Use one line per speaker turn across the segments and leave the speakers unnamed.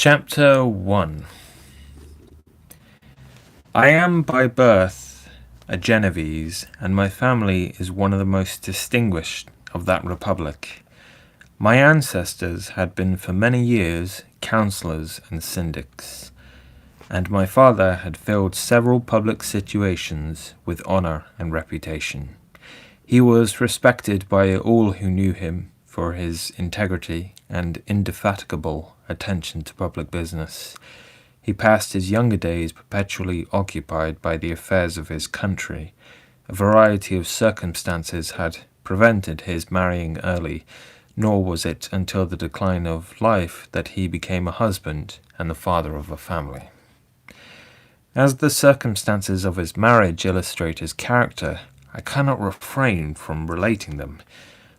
Chapter 1. I am by birth a Genovese, and my family is one of the most distinguished of that republic. My ancestors had been for many years councillors and syndics, and my father had filled several public situations with honour and reputation. He was respected by all who knew him for his integrity and indefatigable attention to public business. He passed his younger days perpetually occupied by the affairs of his country. A variety of circumstances had prevented his marrying early, nor was it until the decline of life that he became a husband and the father of a family. As the circumstances of his marriage illustrate his character, I cannot refrain from relating them.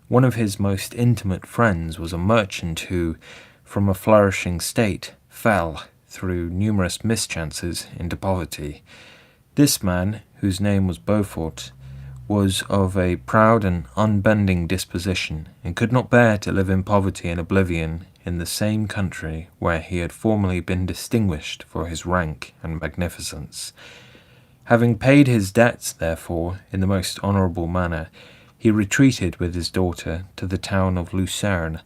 One of his most intimate friends was a merchant who, from a flourishing state, fell, through numerous mischances, into poverty. This man, whose name was Beaufort, was of a proud and unbending disposition, and could not bear to live in poverty and oblivion in the same country where he had formerly been distinguished for his rank and magnificence. Having paid his debts, therefore, in the most honourable manner, he retreated with his daughter to the town of Lucerne,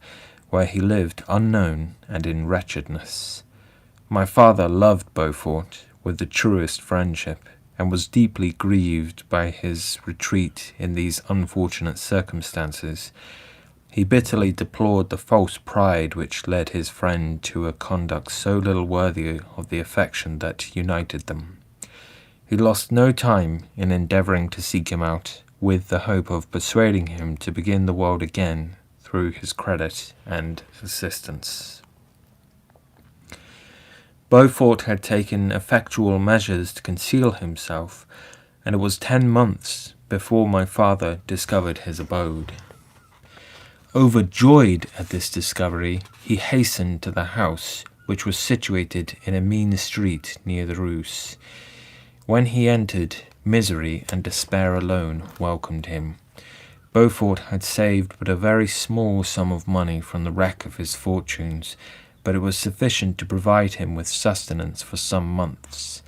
where he lived unknown and in wretchedness. My father loved Beaufort with the truest friendship, and was deeply grieved by his retreat in these unfortunate circumstances. He bitterly deplored the false pride which led his friend to a conduct so little worthy of the affection that united them. He lost no time in endeavouring to seek him out, with the hope of persuading him to begin the world again through his credit and assistance. Beaufort had taken effectual measures to conceal himself, and it was 10 months before my father discovered his abode. Overjoyed at this discovery, he hastened to the house, which was situated in a mean street near the Reuss. When he entered, misery and despair alone welcomed him. Beaufort had saved but a very small sum of money from the wreck of his fortunes, but it was sufficient to provide him with sustenance for some months,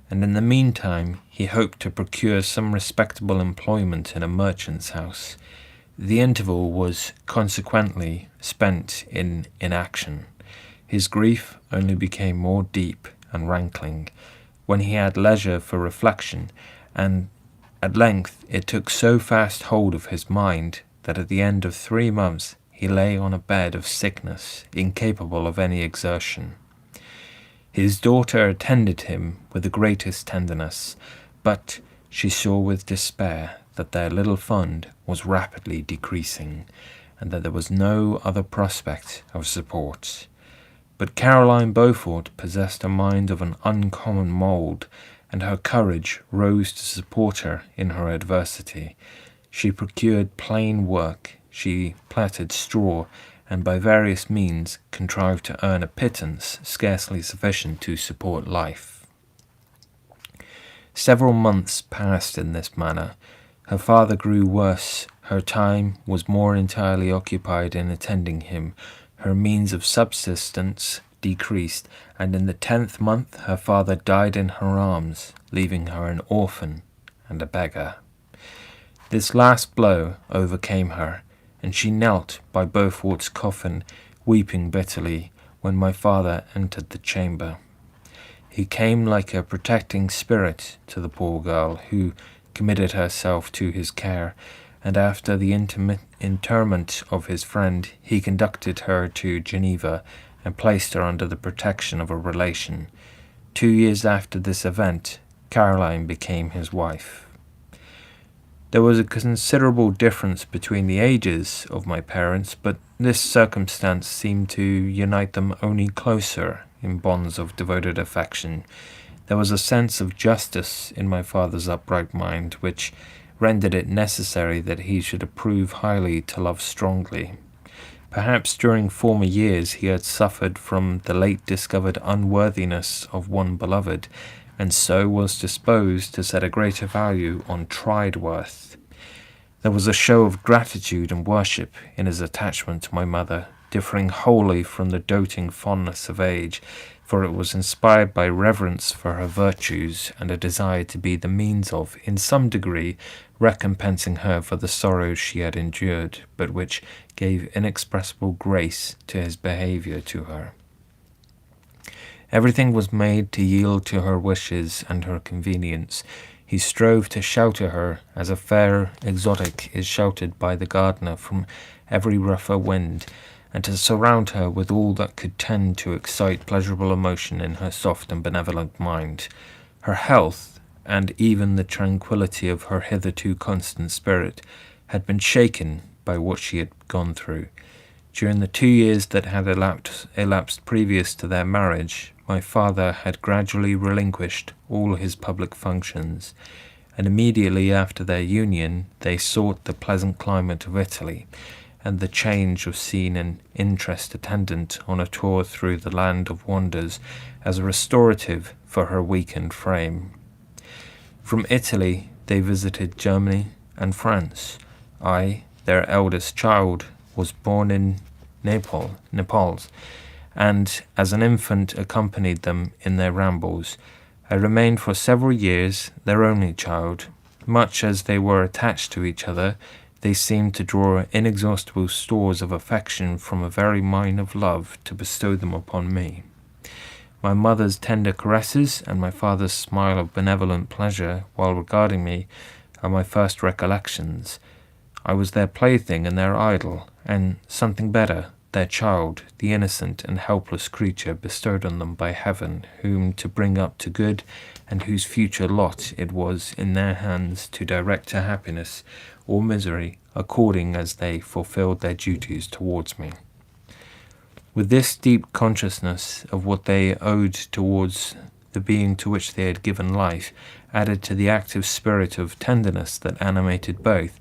and in the meantime he hoped to procure some respectable employment in a merchant's house. The interval was consequently spent in inaction. His grief only became more deep and rankling when he had leisure for reflection, and at length it took so fast hold of his mind that at the end of 3 months he lay on a bed of sickness, incapable of any exertion. His daughter attended him with the greatest tenderness, but she saw with despair that their little fund was rapidly decreasing, and that there was no other prospect of support. But Caroline Beaufort possessed a mind of an uncommon mould, and her courage rose to support her in her adversity. She procured plain work, she plaited straw, and by various means contrived to earn a pittance scarcely sufficient to support life. Several months passed in this manner. Her father grew worse, her time was more entirely occupied in attending him, her means of subsistence decreased, and in the 10th month her father died in her arms, leaving her an orphan and a beggar. This last blow overcame her, and she knelt by Beaufort's coffin, weeping bitterly, when my father entered the chamber. He came like a protecting spirit to the poor girl, who committed herself to his care, and after the interment of his friend, he conducted her to Geneva and placed her under the protection of a relation. 2 years after this event, Caroline became his wife. There was a considerable difference between the ages of my parents, but this circumstance seemed to unite them only closer in bonds of devoted affection. There was a sense of justice in my father's upright mind, which rendered it necessary that he should approve highly to love strongly. Perhaps during former years he had suffered from the late discovered unworthiness of one beloved, and so was disposed to set a greater value on tried worth. There was a show of gratitude and worship in his attachment to my mother, differing wholly from the doting fondness of age, for it was inspired by reverence for her virtues and a desire to be the means of, in some degree, recompensing her for the sorrows she had endured, but which gave inexpressible grace to his behaviour to her. Everything was made to yield to her wishes and her convenience. He strove to shelter her as a fair exotic is sheltered by the gardener from every rougher wind, and to surround her with all that could tend to excite pleasurable emotion in her soft and benevolent mind. Her health, and even the tranquillity of her hitherto constant spirit, had been shaken by what she had gone through. During the 2 years that had elapsed previous to their marriage, my father had gradually relinquished all his public functions, and immediately after their union they sought the pleasant climate of Italy, and the change of scene and interest attendant on a tour through the land of wonders as a restorative for her weakened frame. From Italy they visited Germany and France. I, their eldest child, was born in Naples, and as an infant accompanied them in their rambles. I remained for several years their only child. Much as they were attached to each other, they seemed to draw inexhaustible stores of affection from a very mine of love to bestow them upon me. My mother's tender caresses and my father's smile of benevolent pleasure while regarding me are my first recollections. I was their plaything and their idol, and something better, their child, the innocent and helpless creature bestowed on them by heaven, whom to bring up to good, and whose future lot it was in their hands to direct to happiness or misery, according as they fulfilled their duties towards me. With this deep consciousness of what they owed towards the being to which they had given life, added to the active spirit of tenderness that animated both,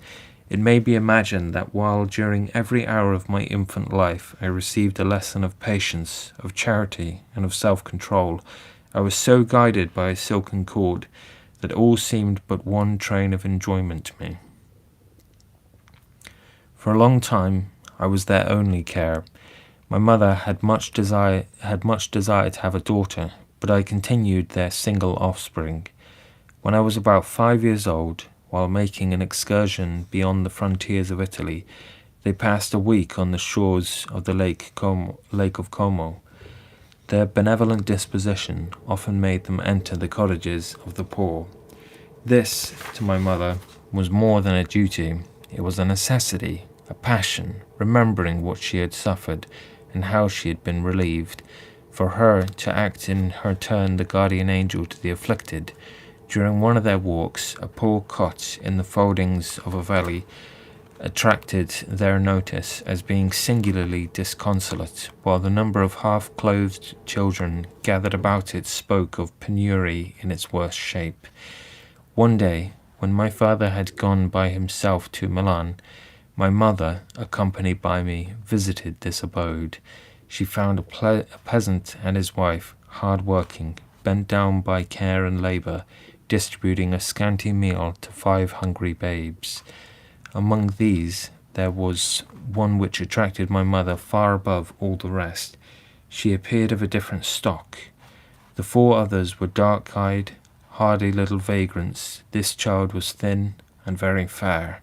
it may be imagined that while during every hour of my infant life I received a lesson of patience, of charity, and of self-control, I was so guided by a silken cord that all seemed but one train of enjoyment to me. For a long time I was their only care. My mother had much desire to have a daughter, but I continued their single offspring. When I was about 5 years old, while making an excursion beyond the frontiers of Italy, they passed a week on the shores of the Lake of Como. Their benevolent disposition often made them enter the cottages of the poor. This, to my mother, was more than a duty. It was a necessity, a passion, remembering what she had suffered and how she had been relieved, for her to act in her turn the guardian angel to the afflicted. During one of their walks, a poor cot in the foldings of a valley attracted their notice as being singularly disconsolate, while the number of half-clothed children gathered about it spoke of penury in its worst shape. One day, when my father had gone by himself to Milan, my mother, accompanied by me, visited this abode. She found a peasant and his wife, hard-working, bent down by care and labour, distributing a scanty meal to 5 hungry babes. Among these there was one which attracted my mother far above all the rest. She appeared of a different stock. The 4 others were dark-eyed, hardy little vagrants. This child was thin and very fair.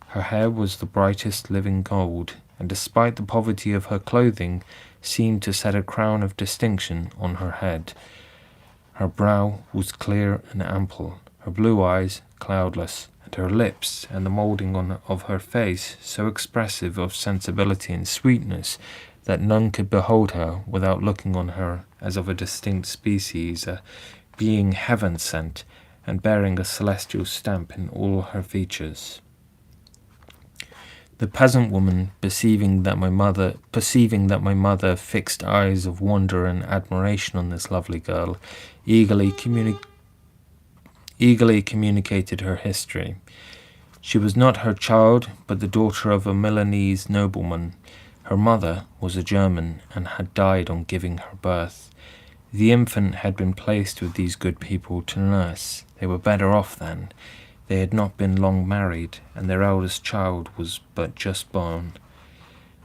Her hair was the brightest living gold, and despite the poverty of her clothing, seemed to set a crown of distinction on her head. Her brow was clear and ample, her blue eyes cloudless, and her lips and the moulding of her face so expressive of sensibility and sweetness that none could behold her without looking on her as of a distinct species, a being heaven-sent, and bearing a celestial stamp in all her features. The peasant woman, perceiving that my mother fixed eyes of wonder and admiration on this lovely girl, eagerly communicated her history. She was not her child, but the daughter of a Milanese nobleman. Her mother was a German, and had died on giving her birth. The infant had been placed with these good people to nurse. They were better off then. They had not been long married, and their eldest child was but just born.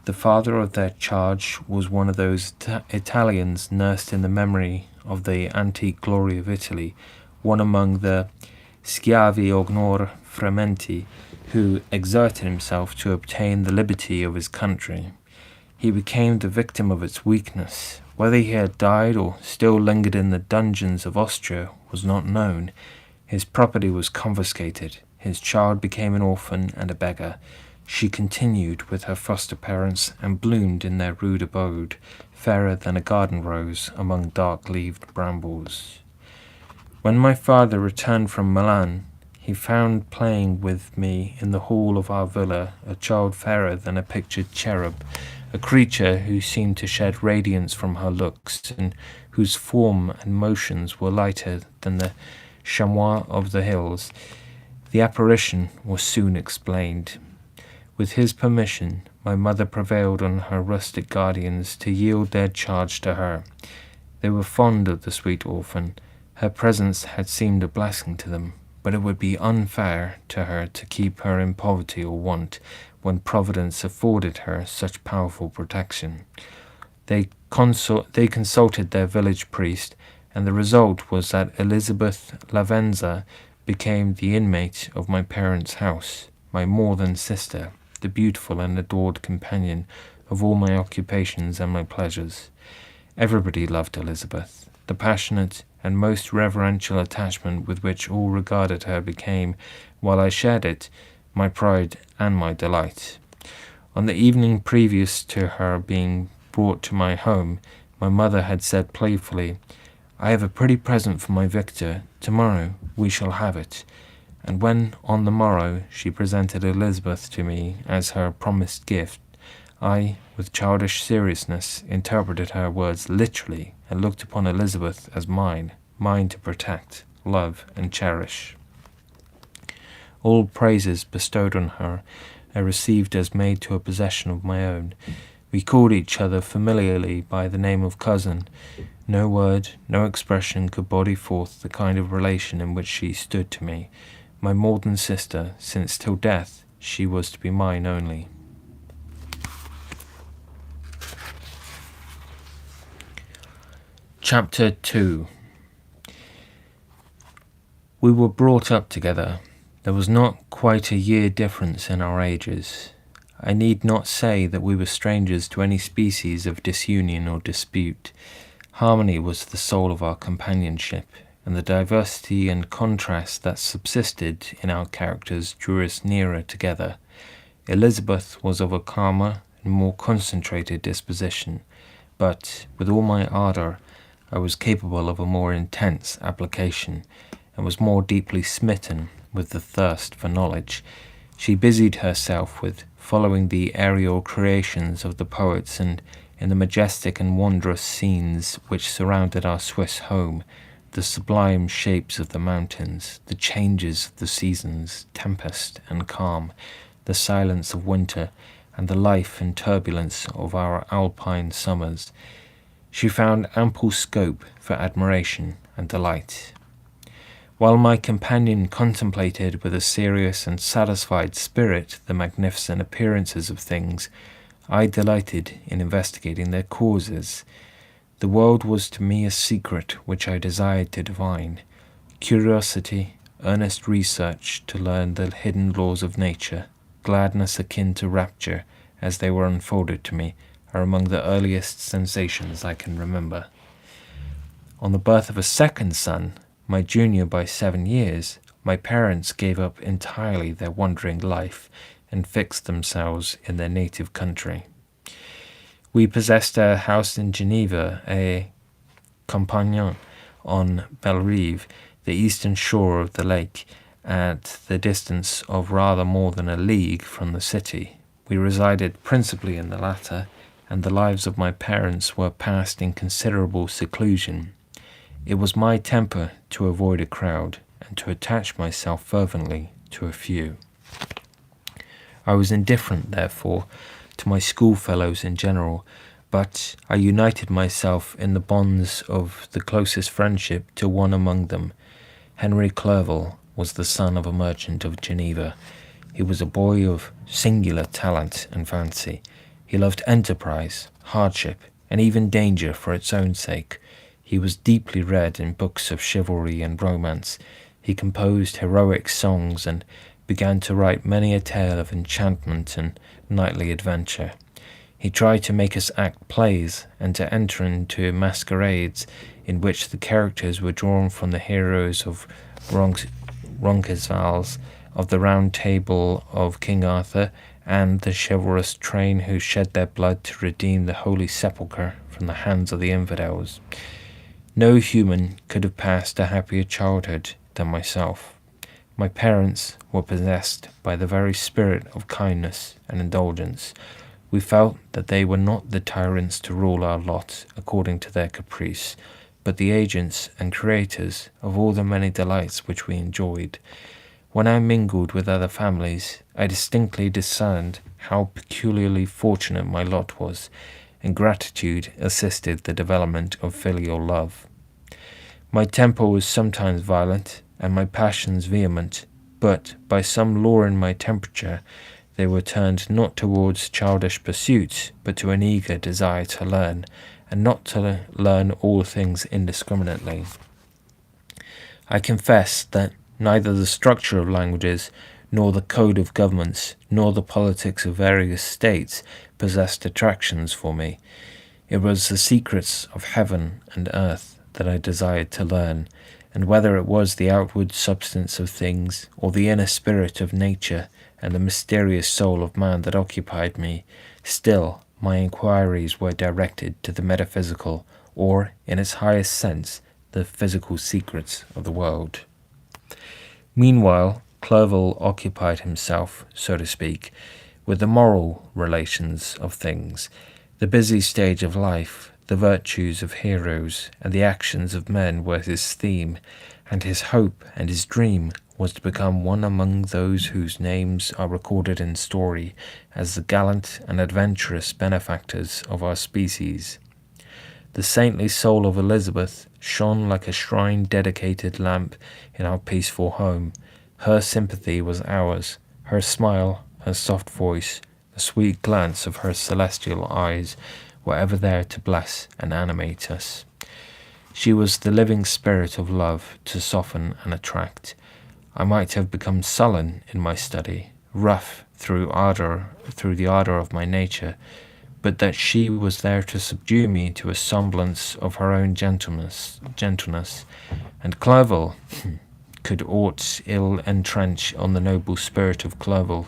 The father of their charge was one of those Italians nursed in the memory of the antique glory of Italy, one among the schiavi ognor frementi, who exerted himself to obtain the liberty of his country. He became the victim of its weakness. Whether he had died or still lingered in the dungeons of Austria was not known. His property was confiscated. His child became an orphan and a beggar. She continued with her foster parents and bloomed in their rude abode, fairer than a garden rose among dark-leaved brambles. When my father returned from Milan, he found playing with me in the hall of our villa a child fairer than a pictured cherub, a creature who seemed to shed radiance from her looks, and whose form and motions were lighter than the chamois of the hills. The apparition was soon explained. With his permission, my mother prevailed on her rustic guardians to yield their charge to her. They were fond of the sweet orphan. Her presence had seemed a blessing to them, but it would be unfair to her to keep her in poverty or want, when Providence afforded her such powerful protection. They consulted their village priest, and the result was that Elizabeth Lavenza became the inmate of my parents' house, my more than sister, the beautiful and adored companion of all my occupations and my pleasures. Everybody loved Elizabeth. The passionate and most reverential attachment with which all regarded her became, while I shared it, my pride and my delight. On the evening previous to her being brought to my home, my mother had said playfully, "I have a pretty present for my Victor. Tomorrow we shall have it." And when on the morrow she presented Elizabeth to me as her promised gift, I, with childish seriousness, interpreted her words literally and looked upon Elizabeth as mine to protect, love, and cherish. All praises bestowed on her I received as made to a possession of my own. We called each other familiarly by the name of cousin. No word, no expression could body forth the kind of relation in which she stood to me, my more than sister, since till death she was to be mine only. Chapter 2. We were brought up together. There was not quite a year difference in our ages. I need not say that we were strangers to any species of disunion or dispute. Harmony was the soul of our companionship, and the diversity and contrast that subsisted in our characters drew us nearer together. Elizabeth was of a calmer and more concentrated disposition, but, with all my ardour, I was capable of a more intense application, and was more deeply smitten with the thirst for knowledge. She busied herself with following the aerial creations of the poets, and in the majestic and wondrous scenes which surrounded our Swiss home, the sublime shapes of the mountains, the changes of the seasons, tempest and calm, the silence of winter, and the life and turbulence of our alpine summers. She found ample scope for admiration and delight. While my companion contemplated with a serious and satisfied spirit the magnificent appearances of things, I delighted in investigating their causes. The world was to me a secret which I desired to divine. Curiosity, earnest research to learn the hidden laws of nature, gladness akin to rapture as they were unfolded to me, are among the earliest sensations I can remember. On the birth of a second son, my junior by 7 years, my parents gave up entirely their wandering life and fixed themselves in their native country. We possessed a house in Geneva, a compagnon on Bellerive, the eastern shore of the lake, at the distance of rather more than a league from the city. We resided principally in the latter, and the lives of my parents were passed in considerable seclusion. It was my temper to avoid a crowd, and to attach myself fervently to a few. I was indifferent, therefore, to my schoolfellows in general, but I united myself in the bonds of the closest friendship to one among them. Henry Clerval was the son of a merchant of Geneva. He was a boy of singular talent and fancy. He loved enterprise, hardship, and even danger for its own sake. He was deeply read in books of chivalry and romance. He composed heroic songs and began to write many a tale of enchantment and knightly adventure. He tried to make us act plays and to enter into masquerades in which the characters were drawn from the heroes of Roncesvalles, of the Round Table of King Arthur, and the chivalrous train who shed their blood to redeem the Holy Sepulchre from the hands of the infidels. No human could have passed a happier childhood than myself. My parents were possessed by the very spirit of kindness and indulgence. We felt that they were not the tyrants to rule our lot according to their caprice, but the agents and creators of all the many delights which we enjoyed. When I mingled with other families, I distinctly discerned how peculiarly fortunate my lot was, and gratitude assisted the development of filial love. My temper was sometimes violent, and my passions vehement, but by some law in my temperature, they were turned not towards childish pursuits, but to an eager desire to learn, and not to learn all things indiscriminately. I confess that neither the structure of languages, nor the code of governments, nor the politics of various states possessed attractions for me. It was the secrets of heaven and earth that I desired to learn, and whether it was the outward substance of things, or the inner spirit of nature and the mysterious soul of man that occupied me, still my inquiries were directed to the metaphysical, or, in its highest sense, the physical secrets of the world. Meanwhile, Clerval occupied himself, so to speak, with the moral relations of things, the busy stage of life. The virtues of heroes and the actions of men were his theme, and his hope and his dream was to become one among those whose names are recorded in story as the gallant and adventurous benefactors of our species. The saintly soul of Elizabeth shone like a shrine-dedicated lamp in our peaceful home. Her sympathy was ours, her smile, her soft voice, the sweet glance of her celestial eyes were ever there to bless and animate us. She was the living spirit of love to soften and attract. I might have become sullen in my study, rough through the ardor of my nature, but that she was there to subdue me to a semblance of her own gentleness, and Clerval could aught ill entrench on the noble spirit of Clerval,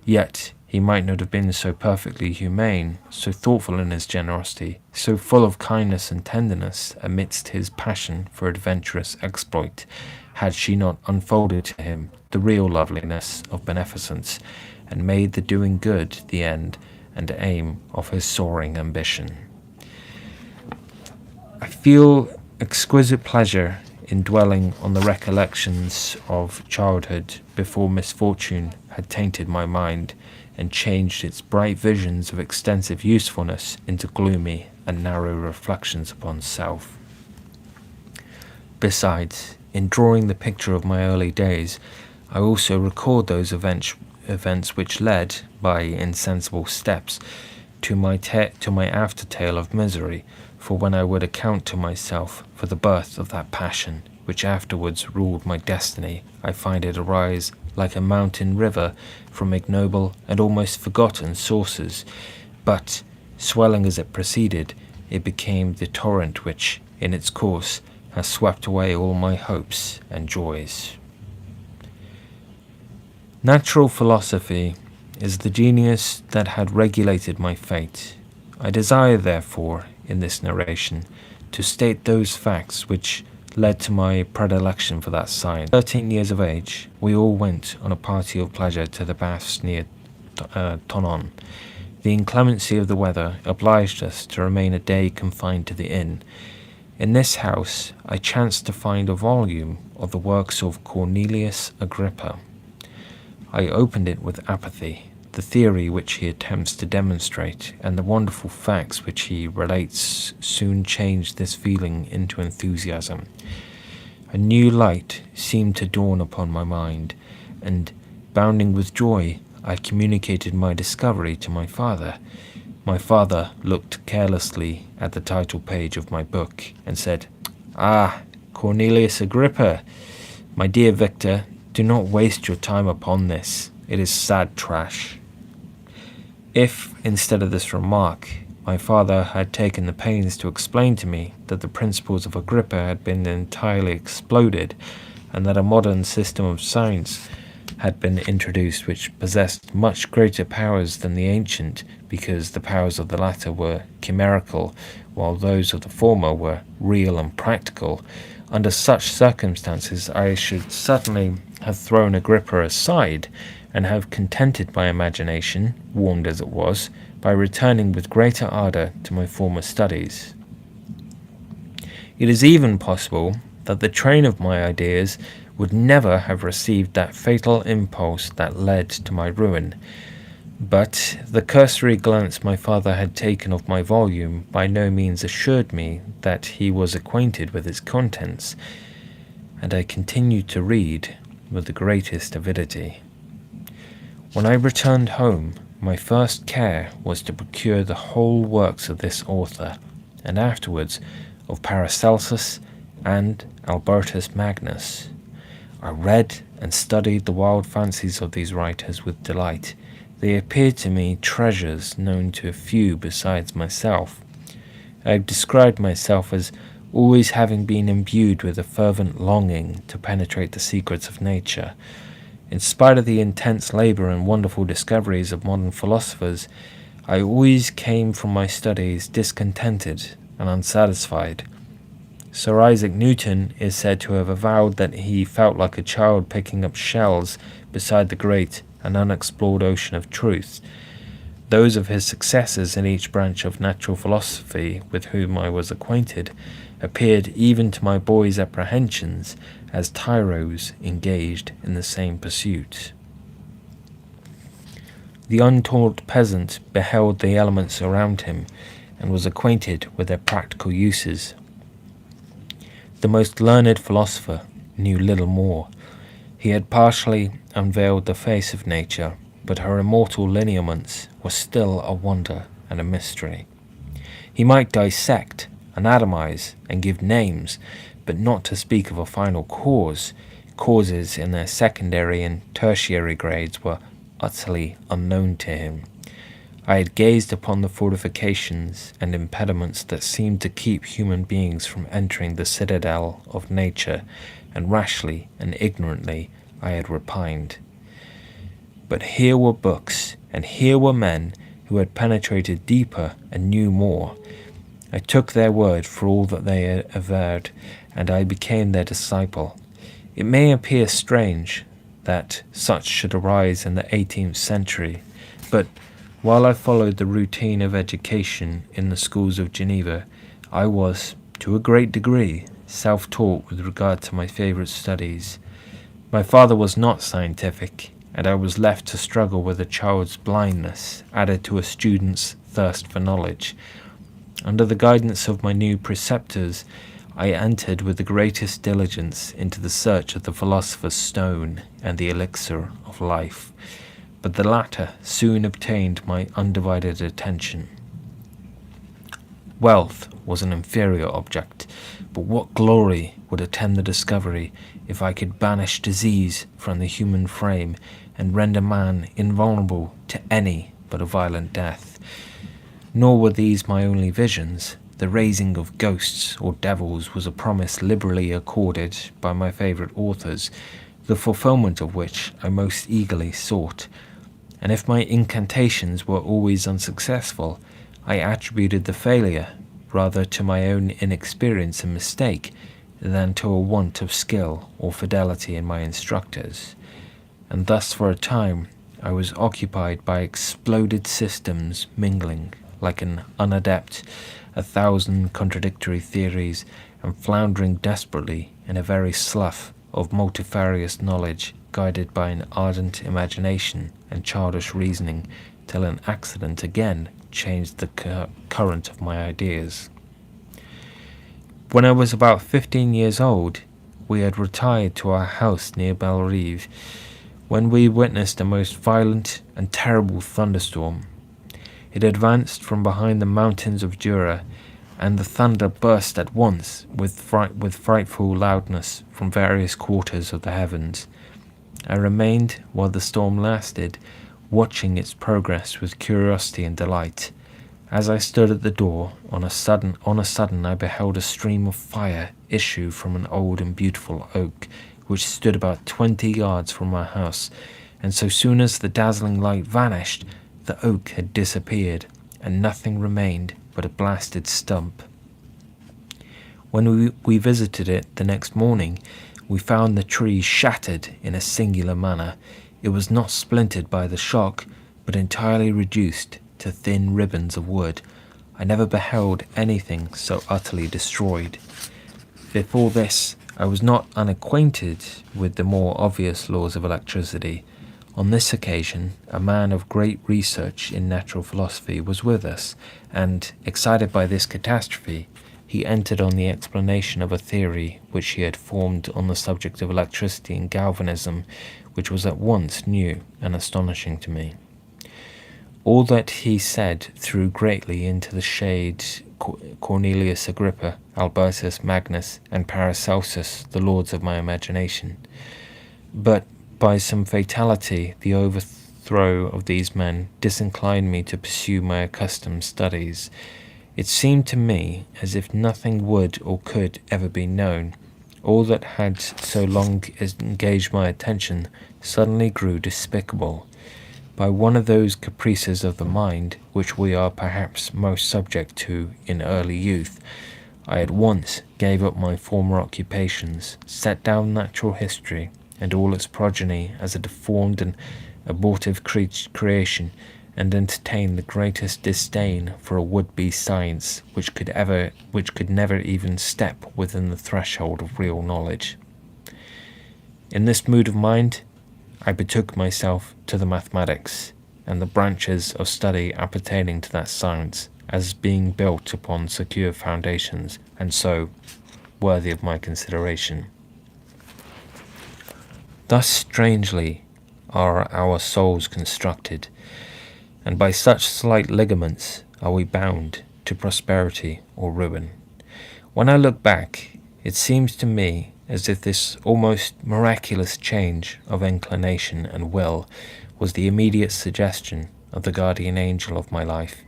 yet he might not have been so perfectly humane, so thoughtful in his generosity, so full of kindness and tenderness amidst his passion for adventurous exploit, had she not unfolded to him the real loveliness of beneficence, and made the doing good the end and aim of his soaring ambition. I feel exquisite pleasure in dwelling on the recollections of childhood before misfortune had tainted my mind, and changed its bright visions of extensive usefulness into gloomy and narrow reflections upon self. Besides, in drawing the picture of my early days, I also record those events which led, by insensible steps, to my after-tale of misery, for when I would account to myself for the birth of that passion which afterwards ruled my destiny, I find it arise like a mountain river from ignoble and almost forgotten sources, but, swelling as it proceeded, it became the torrent which, in its course, has swept away all my hopes and joys. Natural philosophy is the genius that had regulated my fate. I desire, therefore, in this narration, to state those facts which led to my predilection for that science. 13 years of age, we all went on a party of pleasure to the baths near Tonon. The inclemency of the weather obliged us to remain a day confined to the inn. In this house I chanced to find a volume of the works of Cornelius Agrippa. I opened it with apathy. The theory which he attempts to demonstrate and the wonderful facts which he relates soon changed this feeling into enthusiasm. A new light seemed to dawn upon my mind, and, bounding with joy, I communicated my discovery to my father. My father looked carelessly at the title page of my book and said, "Ah, Cornelius Agrippa, my dear Victor, do not waste your time upon this. It is sad trash." If, instead of this remark, my father had taken the pains to explain to me that the principles of Agrippa had been entirely exploded, and that a modern system of science had been introduced which possessed much greater powers than the ancient, because the powers of the latter were chimerical, while those of the former were real and practical, under such circumstances I should certainly have thrown Agrippa aside, and have contented my imagination, warmed as it was, by returning with greater ardour to my former studies. It is even possible that the train of my ideas would never have received that fatal impulse that led to my ruin, but the cursory glance my father had taken of my volume by no means assured me that he was acquainted with its contents, and I continued to read with the greatest avidity. When I returned home, my first care was to procure the whole works of this author, and afterwards of Paracelsus and Albertus Magnus. I read and studied the wild fancies of these writers with delight. They appeared to me treasures known to a few besides myself. I have described myself as always having been imbued with a fervent longing to penetrate the secrets of nature. In spite of the intense labour and wonderful discoveries of modern philosophers, I always came from my studies discontented and unsatisfied. Sir Isaac Newton is said to have avowed that he felt like a child picking up shells beside the great and unexplored ocean of truth. Those of his successors in each branch of natural philosophy with whom I was acquainted appeared, even to my boy's apprehensions, as tyros engaged in the same pursuit. The untaught peasant beheld the elements around him, and was acquainted with their practical uses. The most learned philosopher knew little more. He had partially unveiled the face of nature, but her immortal lineaments were still a wonder and a mystery. He might dissect, anatomize, and give names, but not to speak of a final cause. Causes in their secondary and tertiary grades were utterly unknown to him. I had gazed upon the fortifications and impediments that seemed to keep human beings from entering the citadel of nature, and rashly and ignorantly I had repined. But here were books, and here were men who had penetrated deeper and knew more. I took their word for all that they averred, and I became their disciple. It may appear strange that such should arise in the 18th century, but while I followed the routine of education in the schools of Geneva, I was, to a great degree, self-taught with regard to my favourite studies. My father was not scientific, and I was left to struggle with a child's blindness, added to a student's thirst for knowledge. Under the guidance of my new preceptors, I entered with the greatest diligence into the search of the philosopher's stone and the elixir of life, but the latter soon obtained my undivided attention. Wealth was an inferior object, but what glory would attend the discovery if I could banish disease from the human frame and render man invulnerable to any but a violent death. Nor were these my only visions. The raising of ghosts or devils was a promise liberally accorded by my favourite authors, the fulfilment of which I most eagerly sought. And if my incantations were always unsuccessful, I attributed the failure rather to my own inexperience and mistake than to a want of skill or fidelity in my instructors. And thus for a time I was occupied by exploded systems mingling, like an unadept, 1,000 contradictory theories, and floundering desperately in a very slough of multifarious knowledge, guided by an ardent imagination and childish reasoning, till an accident again changed the current of my ideas. When I was about 15 years old, we had retired to our house near Bellerive, when we witnessed a most violent and terrible thunderstorm. It advanced from behind the mountains of Jura, and the thunder burst at once with frightful loudness from various quarters of the heavens. I remained while the storm lasted, watching its progress with curiosity and delight. As I stood at the door, on a sudden I beheld a stream of fire issue from an old and beautiful oak, which stood about 20 yards from my house, and so soon as the dazzling light vanished, the oak had disappeared, and nothing remained but a blasted stump. When we visited it the next morning, we found the tree shattered in a singular manner. It was not splintered by the shock, but entirely reduced to thin ribbons of wood. I never beheld anything so utterly destroyed. Before this, I was not unacquainted with the more obvious laws of electricity. On this occasion, a man of great research in natural philosophy was with us, and, excited by this catastrophe, he entered on the explanation of a theory which he had formed on the subject of electricity and galvanism, which was at once new and astonishing to me. All that he said threw greatly into the shade Cornelius Agrippa, Albertus Magnus, and Paracelsus, the lords of my imagination. But by some fatality, the overthrow of these men disinclined me to pursue my accustomed studies. It seemed to me as if nothing would or could ever be known. All that had so long engaged my attention suddenly grew despicable. By one of those caprices of the mind which we are perhaps most subject to in early youth, I at once gave up my former occupations, set down natural history and all its progeny as a deformed and abortive creation, and entertained the greatest disdain for a would-be science which could never even step within the threshold of real knowledge. In this mood of mind, I betook myself to the mathematics and the branches of study appertaining to that science, as being built upon secure foundations, and so worthy of my consideration. Thus strangely are our souls constructed, and by such slight ligaments are we bound to prosperity or ruin. When I look back, it seems to me as if this almost miraculous change of inclination and will was the immediate suggestion of the guardian angel of my life,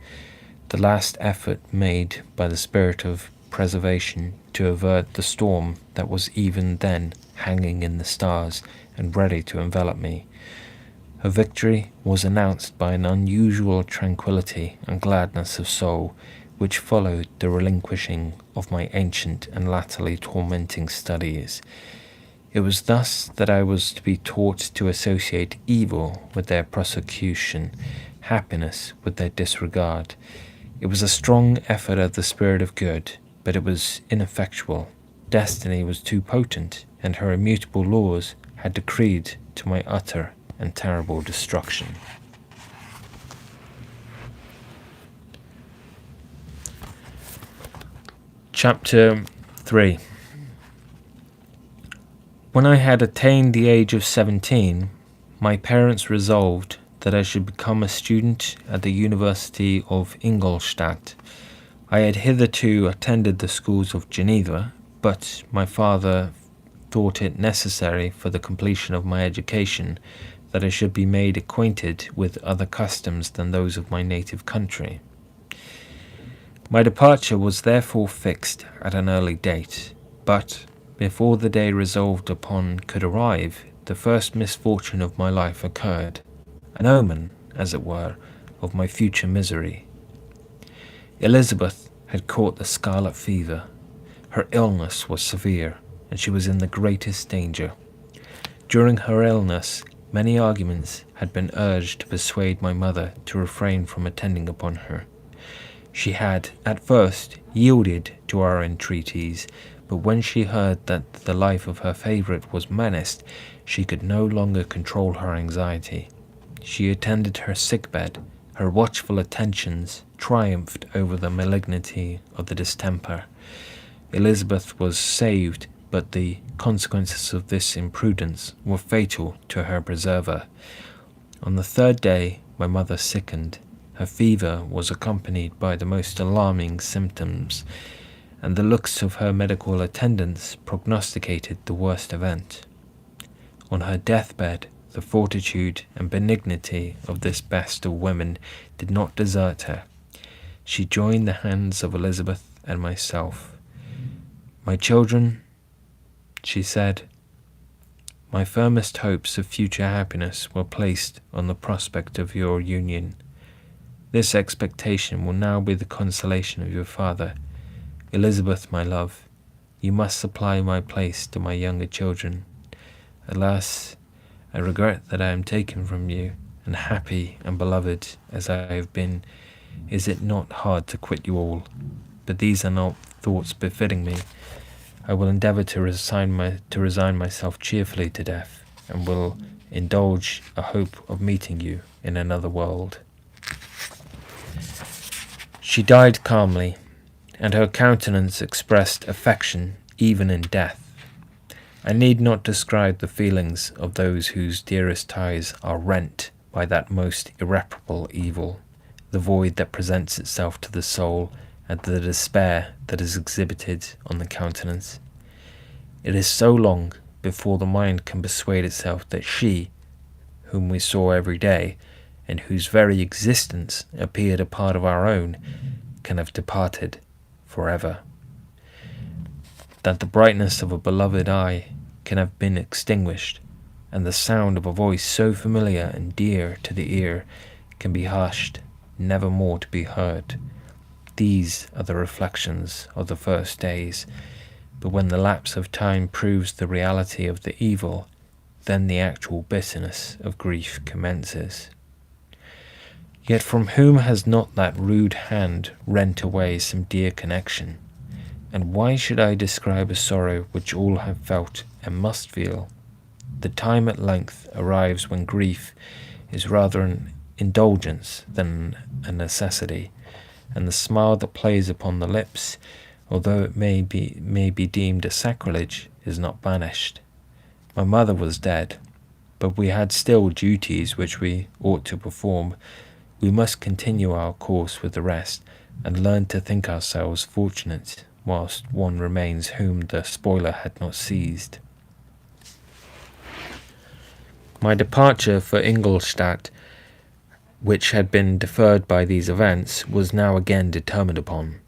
the last effort made by the spirit of preservation to avert the storm that was even then hanging in the stars and ready to envelop me. Her victory was announced by an unusual tranquillity and gladness of soul, which followed the relinquishing of my ancient and latterly tormenting studies. It was thus that I was to be taught to associate evil with their prosecution, happiness with their disregard. It was a strong effort of the spirit of good, but it was ineffectual. Destiny was too potent, and her immutable laws had decreed to my utter and terrible destruction. Chapter 3. When I had attained the age of 17, my parents resolved that I should become a student at the University of Ingolstadt. I had hitherto attended the schools of Geneva, but my father thought it necessary for the completion of my education that I should be made acquainted with other customs than those of my native country. My departure was therefore fixed at an early date, but before the day resolved upon could arrive, the first misfortune of my life occurred, an omen, as it were, of my future misery. Elizabeth had caught the scarlet fever. Her illness was severe, and she was in the greatest danger. During her illness, many arguments had been urged to persuade my mother to refrain from attending upon her. She had, at first, yielded to our entreaties, but when she heard that the life of her favourite was menaced, she could no longer control her anxiety. She attended her sick-bed. Her watchful attentions triumphed over the malignity of the distemper. Elizabeth was saved, but the consequences of this imprudence were fatal to her preserver. On the third day, my mother sickened. Her fever was accompanied by the most alarming symptoms, and the looks of her medical attendants prognosticated the worst event. On her deathbed, the fortitude and benignity of this best of women did not desert her. She joined the hands of Elizabeth and myself. "My children," she said, "my firmest hopes of future happiness were placed on the prospect of your union. This expectation will now be the consolation of your father. Elizabeth, my love, you must supply my place to my younger children. Alas, I regret that I am taken from you, and happy and beloved as I have been, is it not hard to quit you all? But these are not thoughts befitting me. I will endeavour to resign myself cheerfully to death, and will indulge a hope of meeting you in another world." She died calmly, and her countenance expressed affection even in death. I need not describe the feelings of those whose dearest ties are rent by that most irreparable evil, the void that presents itself to the soul, and the despair that is exhibited on the countenance. It is so long before the mind can persuade itself that she, whom we saw every day, and whose very existence appeared a part of our own, can have departed forever. That the brightness of a beloved eye can have been extinguished, and the sound of a voice so familiar and dear to the ear can be hushed, never more to be heard. These are the reflections of the first days, but when the lapse of time proves the reality of the evil, then the actual bitterness of grief commences. Yet from whom has not that rude hand rent away some dear connection? And why should I describe a sorrow which all have felt and must feel? The time at length arrives when grief is rather an indulgence than a necessity, and the smile that plays upon the lips, although it may be deemed a sacrilege, is not banished. My mother was dead, but we had still duties which we ought to perform. We must continue our course with the rest, and learn to think ourselves fortunate whilst one remains whom the spoiler had not seized. My departure for Ingolstadt, which had been deferred by these events, was now again determined upon.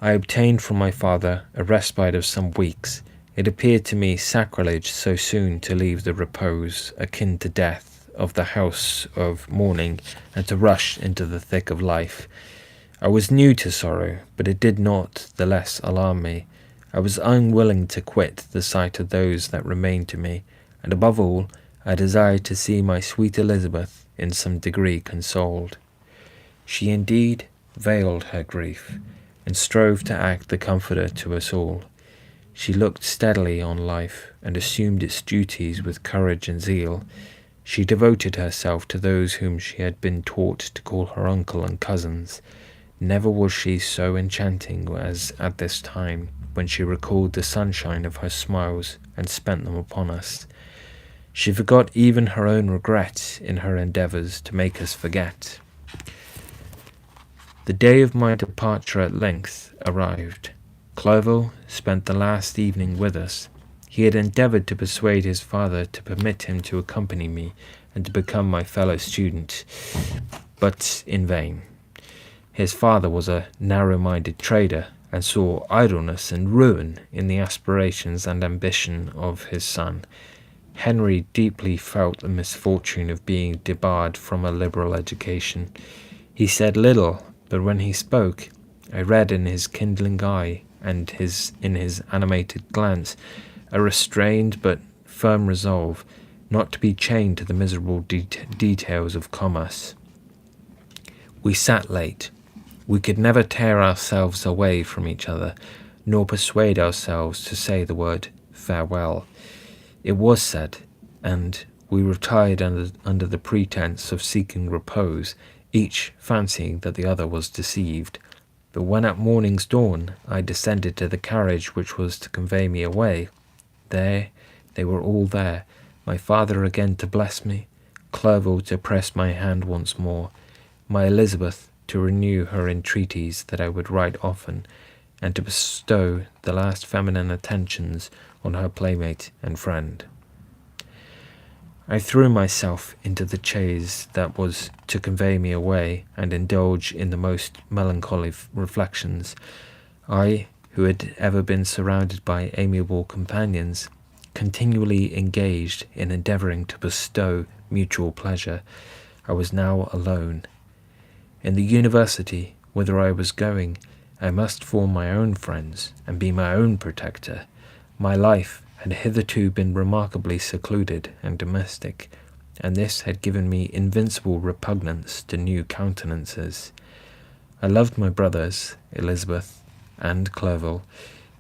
I obtained from my father a respite of some weeks. It appeared to me sacrilege so soon to leave the repose, akin to death, of the house of mourning, and to rush into the thick of life. I was new to sorrow, but it did not the less alarm me. I was unwilling to quit the sight of those that remained to me, and above all, I desired to see my sweet Elizabeth in some degree consoled. She indeed veiled her grief, and strove to act the comforter to us all. She looked steadily on life, and assumed its duties with courage and zeal. She devoted herself to those whom she had been taught to call her uncle and cousins. Never was she so enchanting as at this time, when she recalled the sunshine of her smiles and spent them upon us. She forgot even her own regret in her endeavours to make us forget. The day of my departure at length arrived. Clerval spent the last evening with us. He had endeavoured to persuade his father to permit him to accompany me and to become my fellow student, but in vain. His father was a narrow-minded trader, and saw idleness and ruin in the aspirations and ambition of his son. Henry deeply felt the misfortune of being debarred from a liberal education. He said little, but when he spoke, I read in his kindling eye and in his animated glance a restrained but firm resolve not to be chained to the miserable details of commerce. We sat late. We could never tear ourselves away from each other, nor persuade ourselves to say the word farewell. It was said, and we retired under the pretence of seeking repose, each fancying that the other was deceived. But when at morning's dawn I descended to the carriage which was to convey me away, they were all there, my father again to bless me, Clerval to press my hand once more. my Elizabeth to renew her entreaties that I would write often, and to bestow the last feminine attentions on her playmate and friend. I threw myself into the chaise that was to convey me away and indulge in the most melancholy reflections. I, who had ever been surrounded by amiable companions, continually engaged in endeavouring to bestow mutual pleasure, I was now alone. In the university, whither I was going, I must form my own friends and be my own protector. My life had hitherto been remarkably secluded and domestic, and this had given me invincible repugnance to new countenances. I loved my brothers, Elizabeth and Clerval.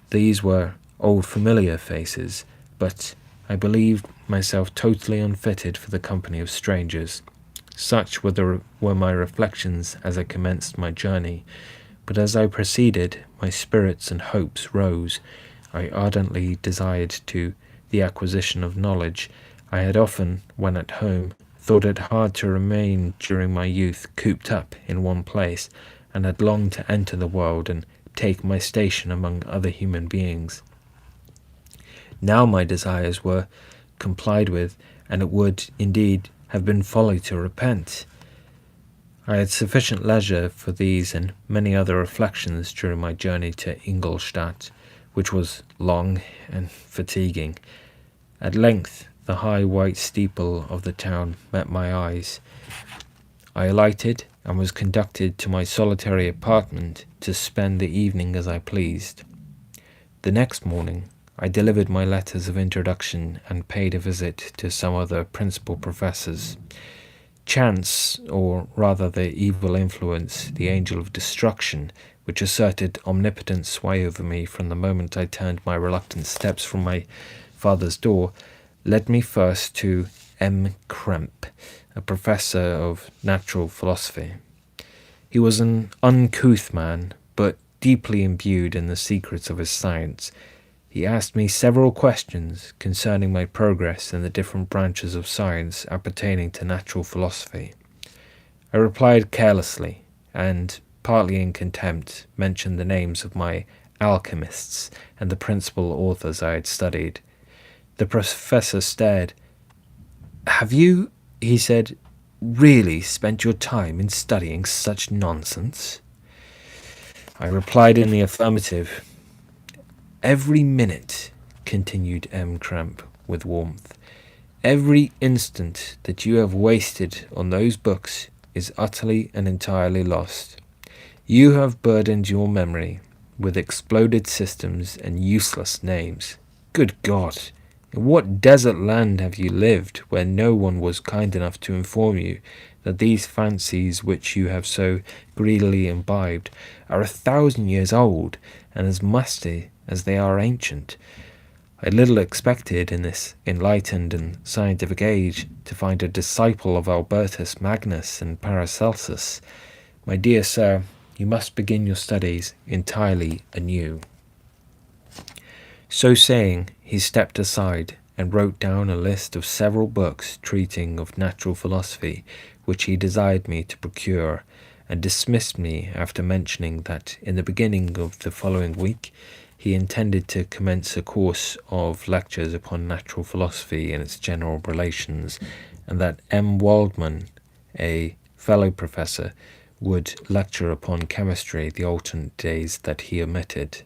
These were old familiar faces, but I believed myself totally unfitted for the company of strangers. Such were my reflections as I commenced my journey, but as I proceeded, my spirits and hopes rose. I ardently desired the acquisition of knowledge. I had often, when at home, thought it hard to remain during my youth cooped up in one place, and had longed to enter the world and take my station among other human beings. Now my desires were complied with, and it would, indeed, have been folly to repent. I had sufficient leisure for these and many other reflections during my journey to Ingolstadt, which was long and fatiguing. At length the high white steeple of the town met my eyes. I alighted and was conducted to my solitary apartment to spend the evening as I pleased. The next morning I delivered my letters of introduction and paid a visit to some of the principal professors. Chance, or rather the evil influence, the angel of destruction, which asserted omnipotent sway over me from the moment I turned my reluctant steps from my father's door, led me first to M. Krempe, a professor of natural philosophy. He was an uncouth man, but deeply imbued in the secrets of his science. He asked me several questions concerning my progress in the different branches of science appertaining to natural philosophy. I replied carelessly, and, partly in contempt, mentioned the names of my alchemists and the principal authors I had studied. The professor stared. "Have you," he said, "really spent your time in studying such nonsense?" I replied in the affirmative. "Every minute," continued M. Krempe with warmth, "every instant that you have wasted on those books is utterly and entirely lost. You have burdened your memory with exploded systems and useless names. Good God! In what desert land have you lived, where no one was kind enough to inform you that these fancies which you have so greedily imbibed are 1,000 years old and as musty as they are ancient? I little expected in this enlightened and scientific age to find a disciple of Albertus Magnus and Paracelsus. My dear sir, you must begin your studies entirely anew." So saying, he stepped aside and wrote down a list of several books treating of natural philosophy, which he desired me to procure, and dismissed me after mentioning that in the beginning of the following week he intended to commence a course of lectures upon natural philosophy and its general relations, and that M. Waldman, a fellow professor, would lecture upon chemistry the alternate days that he omitted.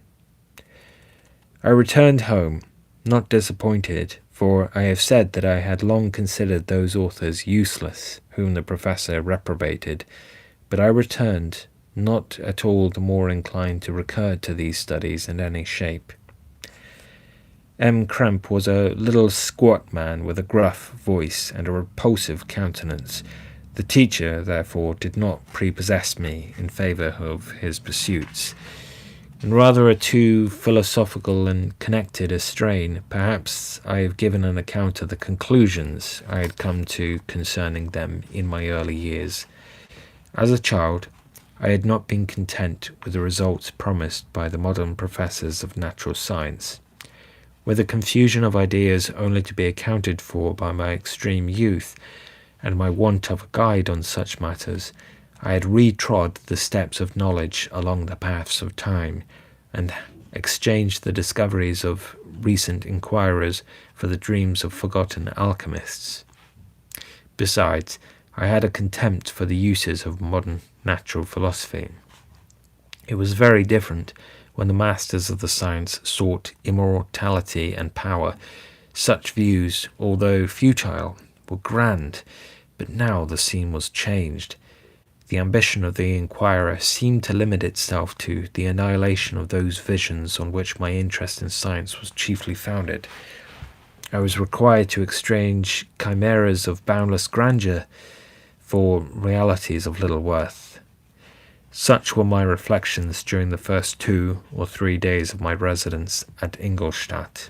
I returned home, not disappointed, for I have said that I had long considered those authors useless whom the professor reprobated, but I returned not at all the more inclined to recur to these studies in any shape. M. Krempe was a little squat man with a gruff voice and a repulsive countenance. The teacher, therefore, did not prepossess me in favour of his pursuits. In rather a too philosophical and connected a strain, perhaps I have given an account of the conclusions I had come to concerning them in my early years. As a child, I had not been content with the results promised by the modern professors of natural science. With a confusion of ideas only to be accounted for by my extreme youth, and my want of a guide on such matters, I had retrod the steps of knowledge along the paths of time, and exchanged the discoveries of recent inquirers for the dreams of forgotten alchemists. Besides, I had a contempt for the uses of modern natural philosophy. It was very different when the masters of the science sought immortality and power. Such views, although futile, were grand, but now the scene was changed. The ambition of the inquirer seemed to limit itself to the annihilation of those visions on which my interest in science was chiefly founded. I was required to exchange chimeras of boundless grandeur for realities of little worth. Such were my reflections during the first 2 or 3 days of my residence at Ingolstadt,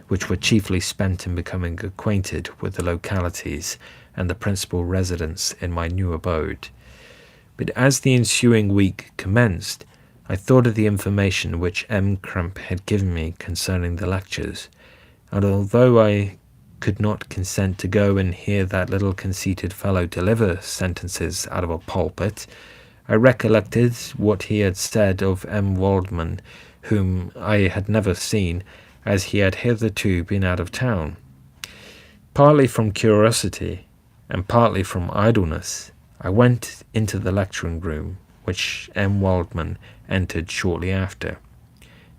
which were chiefly spent in becoming acquainted with the localities and the principal residents in my new abode. But as the ensuing week commenced, I thought of the information which M. Krempe had given me concerning the lectures, and although I could not consent to go and hear that little conceited fellow deliver sentences out of a pulpit, I recollected what he had said of M. Waldman, whom I had never seen, as he had hitherto been out of town. Partly from curiosity, and partly from idleness, I went into the lecturing room, which M. Waldman entered shortly after.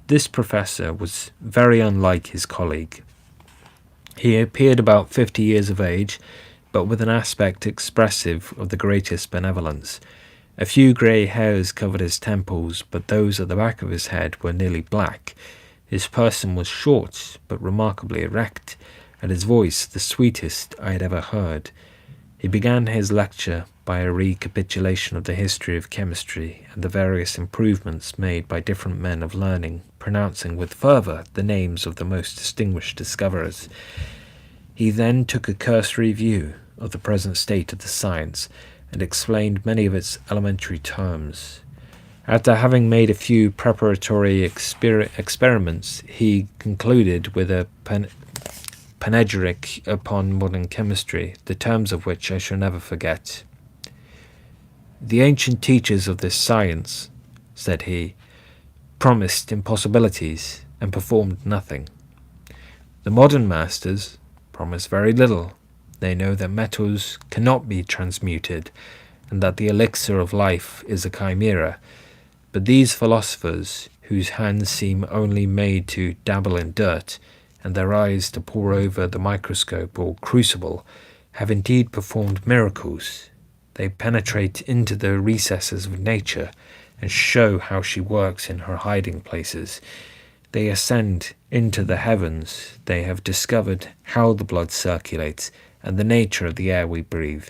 This professor was very unlike his colleague. He appeared about 50 years of age, but with an aspect expressive of the greatest benevolence. A few grey hairs covered his temples, but those at the back of his head were nearly black. His person was short, but remarkably erect, and his voice the sweetest I had ever heard. He began his lecture by a recapitulation of the history of chemistry and the various improvements made by different men of learning, pronouncing with fervour the names of the most distinguished discoverers. He then took a cursory view of the present state of the science, and explained many of its elementary terms. After having made a few preparatory experiments, he concluded with a panegyric upon modern chemistry, the terms of which I shall never forget. "The ancient teachers of this science," said he, "promised impossibilities and performed nothing. The modern masters promise very little. They know that metals cannot be transmuted, and that the elixir of life is a chimera. But these philosophers, whose hands seem only made to dabble in dirt, and their eyes to pore over the microscope or crucible, have indeed performed miracles. They penetrate into the recesses of nature, and show how she works in her hiding places. They ascend into the heavens. They have discovered how the blood circulates, and the nature of the air we breathe.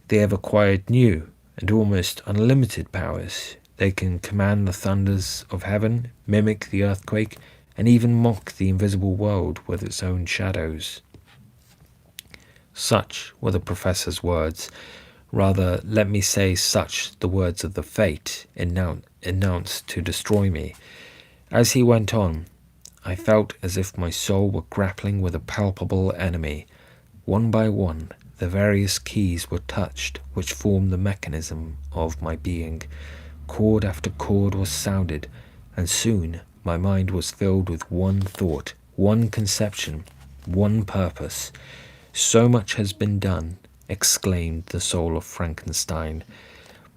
They have acquired new and almost unlimited powers. They can command the thunders of heaven, mimic the earthquake, and even mock the invisible world with its own shadows." Such were the professor's words. Rather, let me say such the words of the fate announced to destroy me. As he went on, I felt as if my soul were grappling with a palpable enemy. One by one, the various keys were touched which formed the mechanism of my being. Chord after chord was sounded, and soon my mind was filled with one thought, one conception, one purpose. "So much has been done," exclaimed the soul of Frankenstein.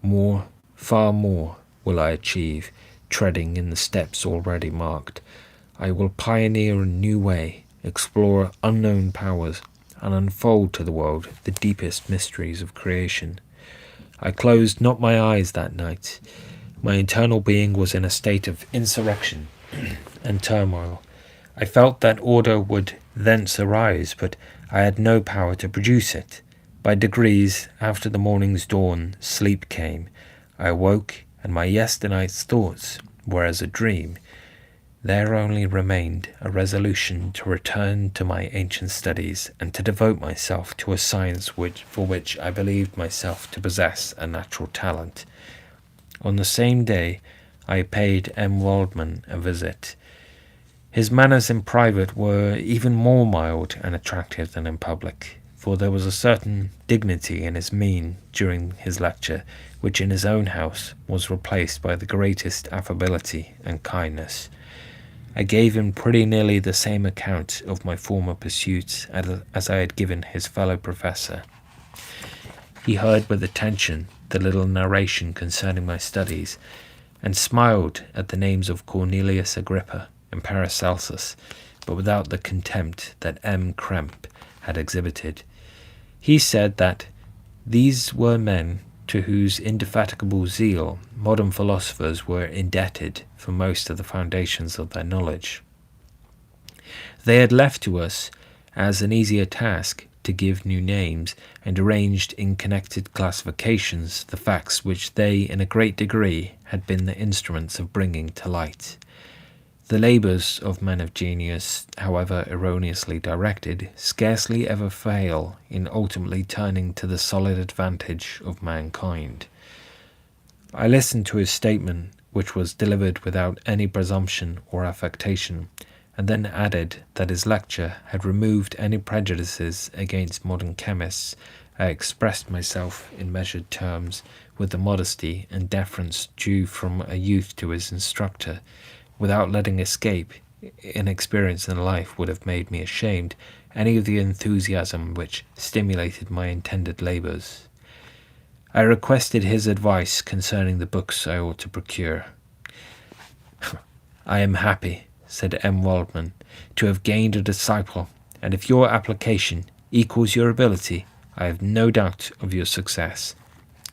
"More, far more, will I achieve, treading in the steps already marked. I will pioneer a new way, explore unknown powers, and unfold to the world the deepest mysteries of creation." I closed not my eyes that night. My internal being was in a state of insurrection and turmoil. I felt that order would thence arise, but I had no power to produce it. By degrees, after the morning's dawn, sleep came. I awoke, and my yesternight's thoughts were as a dream. There only remained a resolution to return to my ancient studies and to devote myself to a science for which I believed myself to possess a natural talent. On the same day, I paid M. Waldman a visit. His manners in private were even more mild and attractive than in public, for there was a certain dignity in his mien during his lecture, which in his own house was replaced by the greatest affability and kindness. I gave him pretty nearly the same account of my former pursuits as I had given his fellow professor. He heard with attention the little narration concerning my studies, and smiled at the names of Cornelius Agrippa and Paracelsus, but without the contempt that M. Krempe had exhibited. He said that these were men to whose indefatigable zeal modern philosophers were indebted for most of the foundations of their knowledge. They had left to us, as an easier task, to give new names, and arranged in connected classifications the facts which they in a great degree had been the instruments of bringing to light. The labours of men of genius, however erroneously directed, scarcely ever fail in ultimately turning to the solid advantage of mankind. I listened to his statement, which was delivered without any presumption or affectation, and then added that his lecture had removed any prejudices against modern chemists. I expressed myself in measured terms, with the modesty and deference due from a youth to his instructor, without letting escape, inexperience in life would have made me ashamed, any of the enthusiasm which stimulated my intended labours. I requested his advice concerning the books I ought to procure. "I am happy," said M. Waldman, "to have gained a disciple, and if your application equals your ability, I have no doubt of your success.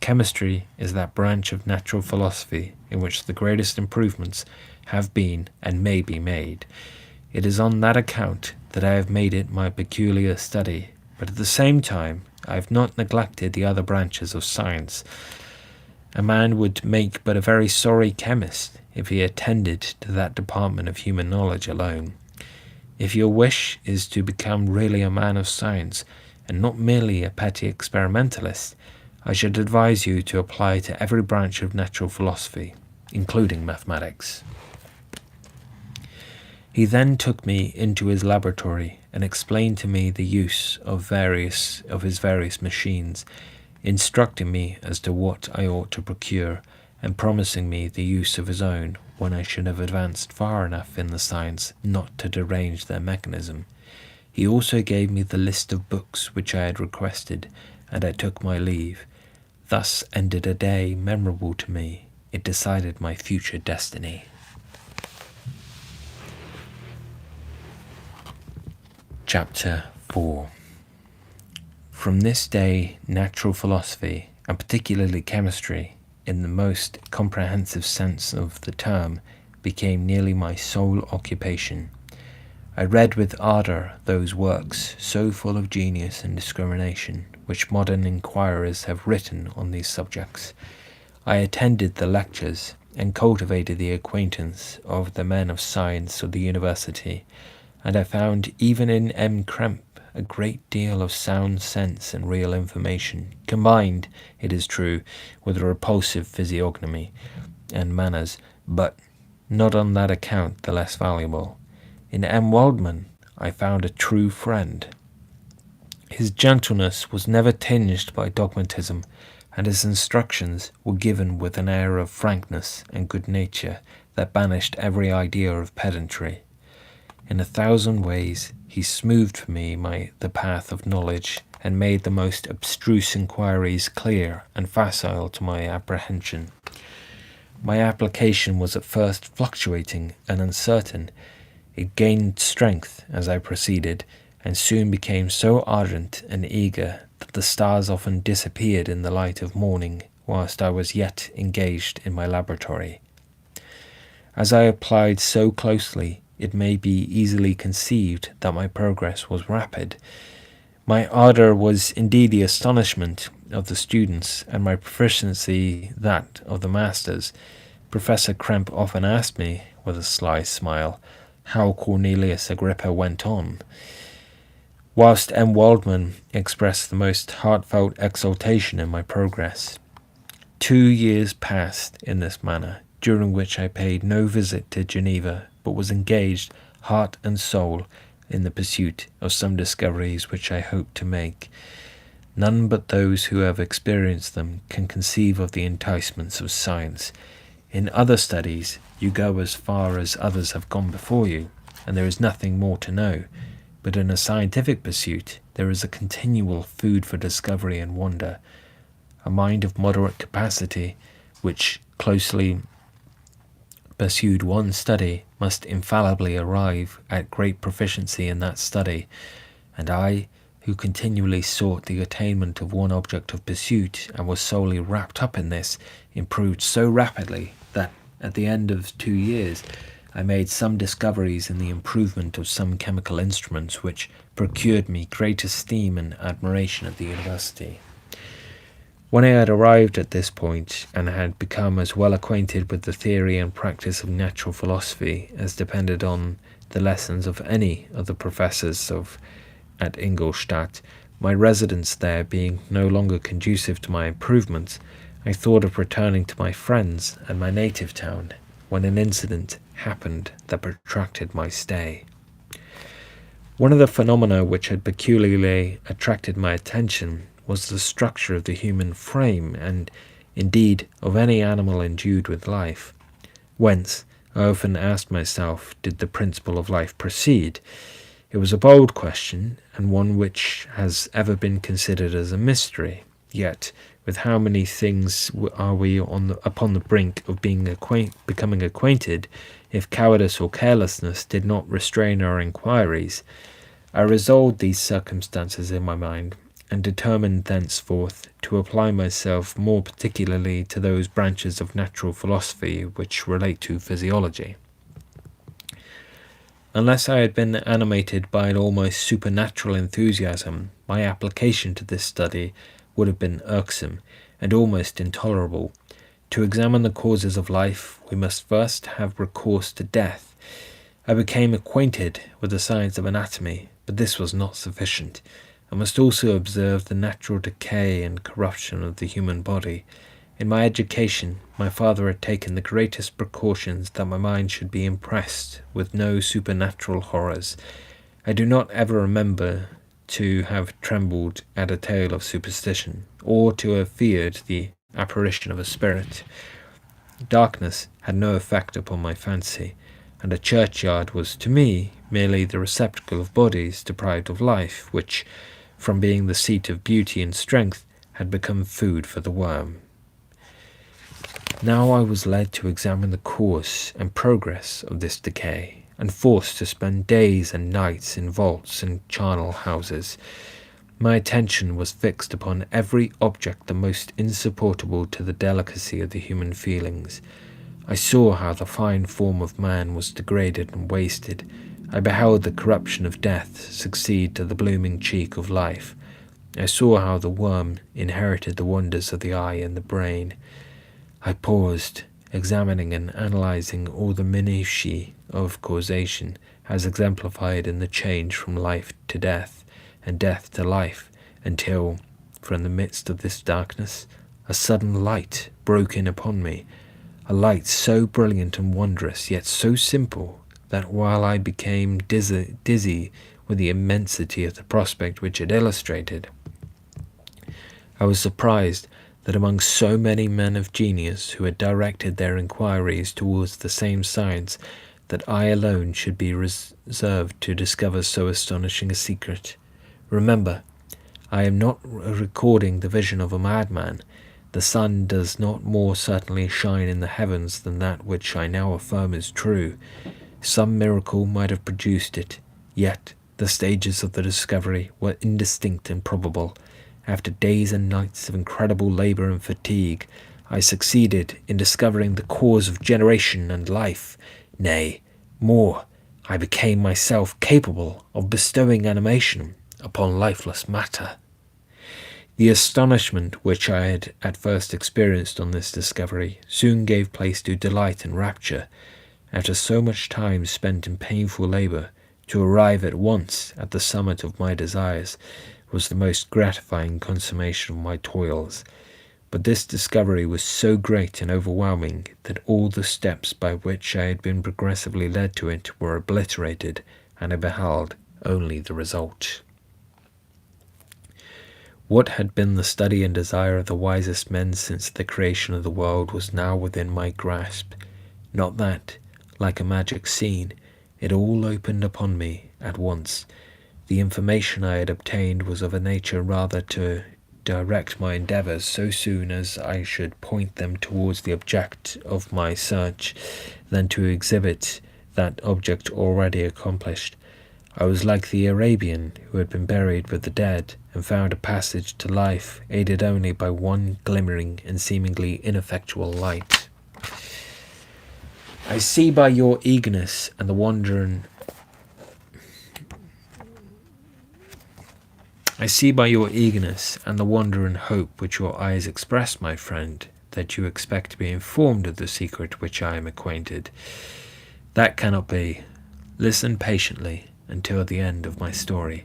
Chemistry is that branch of natural philosophy in which the greatest improvements have been and may be made. It is on that account that I have made it my peculiar study, but at the same time I have not neglected the other branches of science. A man would make but a very sorry chemist if he attended to that department of human knowledge alone. If your wish is to become really a man of science, and not merely a petty experimentalist, I should advise you to apply to every branch of natural philosophy, including mathematics." He then took me into his laboratory and explained to me the use of his various machines, instructing me as to what I ought to procure, and promising me the use of his own when I should have advanced far enough in the science not to derange their mechanism. He also gave me the list of books which I had requested, and I took my leave. Thus ended a day memorable to me. It decided my future destiny. Chapter 4. From this day, natural philosophy, and particularly chemistry, in the most comprehensive sense of the term, became nearly my sole occupation. I read with ardour those works, so full of genius and discrimination, which modern inquirers have written on these subjects. I attended the lectures, and cultivated the acquaintance of the men of science of the university, and I found even in M. Krempe a great deal of sound sense and real information, combined, it is true, with a repulsive physiognomy and manners, but not on that account the less valuable. In M. Waldman I found a true friend. His gentleness was never tinged by dogmatism, and his instructions were given with an air of frankness and good nature that banished every idea of pedantry. In 1,000 ways he smoothed for me the path of knowledge, and made the most abstruse inquiries clear and facile to my apprehension. My application was at first fluctuating and uncertain. It gained strength as I proceeded, and soon became so ardent and eager that the stars often disappeared in the light of morning whilst I was yet engaged in my laboratory. As I applied so closely, it may be easily conceived that my progress was rapid. My ardour was indeed the astonishment of the students, and my proficiency that of the masters. Professor Krempe often asked me, with a sly smile, how Cornelius Agrippa went on, whilst M. Waldman expressed the most heartfelt exultation in my progress. 2 years passed in this manner, during which I paid no visit to Geneva, but was engaged, heart and soul, in the pursuit of some discoveries which I hope to make. None but those who have experienced them can conceive of the enticements of science. In other studies, you go as far as others have gone before you, and there is nothing more to know. But in a scientific pursuit, there is a continual food for discovery and wonder. A mind of moderate capacity, which closely pursued one study, must infallibly arrive at great proficiency in that study, and I, who continually sought the attainment of one object of pursuit and was solely wrapped up in this, improved so rapidly that at the end of 2 years I made some discoveries in the improvement of some chemical instruments which procured me great esteem and admiration at the university. When I had arrived at this point and had become as well acquainted with the theory and practice of natural philosophy as depended on the lessons of any of the professors at Ingolstadt, my residence there being no longer conducive to my improvements, I thought of returning to my friends at my native town, when an incident happened that protracted my stay. One of the phenomena which had peculiarly attracted my attention was the structure of the human frame, and indeed of any animal endued with life. Whence, I often asked myself, did the principle of life proceed? It was a bold question, and one which has ever been considered as a mystery. Yet, with how many things are we upon the brink of becoming acquainted, if cowardice or carelessness did not restrain our inquiries? I resolved these circumstances in my mind, and determined thenceforth to apply myself more particularly to those branches of natural philosophy which relate to physiology. Unless I had been animated by an almost supernatural enthusiasm, my application to this study would have been irksome and almost intolerable. To examine the causes of life, we must first have recourse to death. I became acquainted with the science of anatomy, but this was not sufficient. I must also observe the natural decay and corruption of the human body. In my education, my father had taken the greatest precautions that my mind should be impressed with no supernatural horrors. I do not ever remember to have trembled at a tale of superstition, or to have feared the apparition of a spirit. Darkness had no effect upon my fancy, and a churchyard was to me merely the receptacle of bodies deprived of life, which, from being the seat of beauty and strength, had become food for the worm. Now I was led to examine the course and progress of this decay, and forced to spend days and nights in vaults and charnel houses. My attention was fixed upon every object the most insupportable to the delicacy of the human feelings. I saw how the fine form of man was degraded and wasted. I beheld the corruption of death succeed to the blooming cheek of life. I saw how the worm inherited the wonders of the eye and the brain. I paused, examining and analyzing all the minutiae of causation, as exemplified in the change from life to death, and death to life, until, from the midst of this darkness, a sudden light broke in upon me, a light so brilliant and wondrous, yet so simple, that while I became dizzy with the immensity of the prospect which it illustrated, I was surprised that among so many men of genius who had directed their inquiries towards the same science, that I alone should be reserved to discover so astonishing a secret. Remember, I am not recording the vision of a madman. The sun does not more certainly shine in the heavens than that which I now affirm is true. Some miracle might have produced it, yet the stages of the discovery were indistinct and probable. After days and nights of incredible labour and fatigue, I succeeded in discovering the cause of generation and life. Nay, more, I became myself capable of bestowing animation upon lifeless matter. The astonishment which I had at first experienced on this discovery soon gave place to delight and rapture. After so much time spent in painful labour, to arrive at once at the summit of my desires was the most gratifying consummation of my toils. But this discovery was so great and overwhelming that all the steps by which I had been progressively led to it were obliterated, and I beheld only the result. What had been the study and desire of the wisest men since the creation of the world was now within my grasp. Not that, like a magic scene, it all opened upon me at once. The information I had obtained was of a nature rather to direct my endeavours so soon as I should point them towards the object of my search, than to exhibit that object already accomplished. I was like the Arabian who had been buried with the dead, and found a passage to life, aided only by one glimmering and seemingly ineffectual light. I see by your eagerness and the wonder and hope which your eyes express, my friend, that you expect to be informed of the secret which I am acquainted. That cannot be. Listen patiently until the end of my story,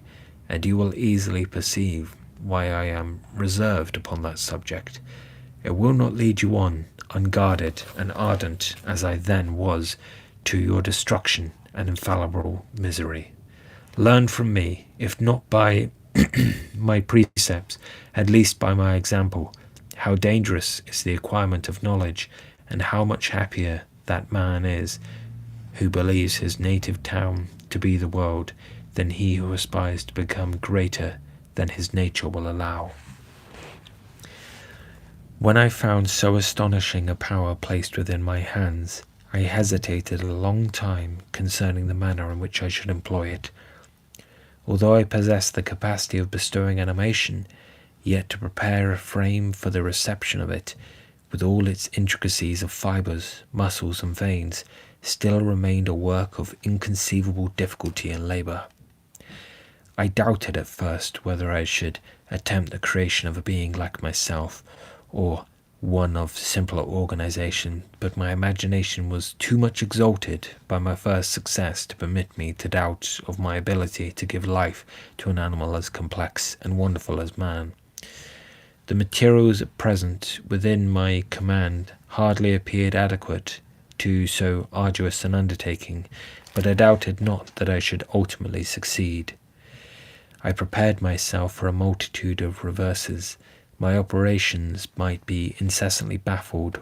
and you will easily perceive why I am reserved upon that subject. It will not lead you on, unguarded and ardent as I then was, to your destruction and infallible misery. Learn from me, if not by my precepts, at least by my example, how dangerous is the acquirement of knowledge, and how much happier that man is who believes his native town to be the world, than he who aspires to become greater than his nature will allow. When I found so astonishing a power placed within my hands, I hesitated a long time concerning the manner in which I should employ it. Although I possessed the capacity of bestowing animation, yet to prepare a frame for the reception of it, with all its intricacies of fibres, muscles, and veins, still remained a work of inconceivable difficulty and labour. I doubted at first whether I should attempt the creation of a being like myself, or one of simpler organization, but my imagination was too much exalted by my first success to permit me to doubt of my ability to give life to an animal as complex and wonderful as man. The materials at present within my command hardly appeared adequate to so arduous an undertaking, but I doubted not that I should ultimately succeed. I prepared myself for a multitude of reverses. My operations might be incessantly baffled,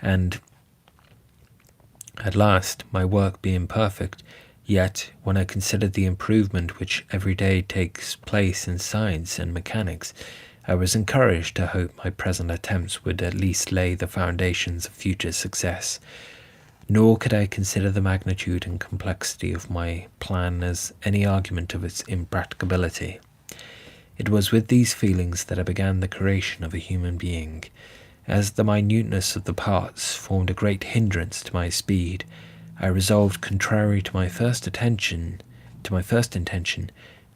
and at last my work be imperfect. Yet, when I considered the improvement which every day takes place in science and mechanics, I was encouraged to hope my present attempts would at least lay the foundations of future success. Nor could I consider the magnitude and complexity of my plan as any argument of its impracticability. It was with these feelings that I began the creation of a human being. As the minuteness of the parts formed a great hindrance to my speed, I resolved, contrary to my first intention,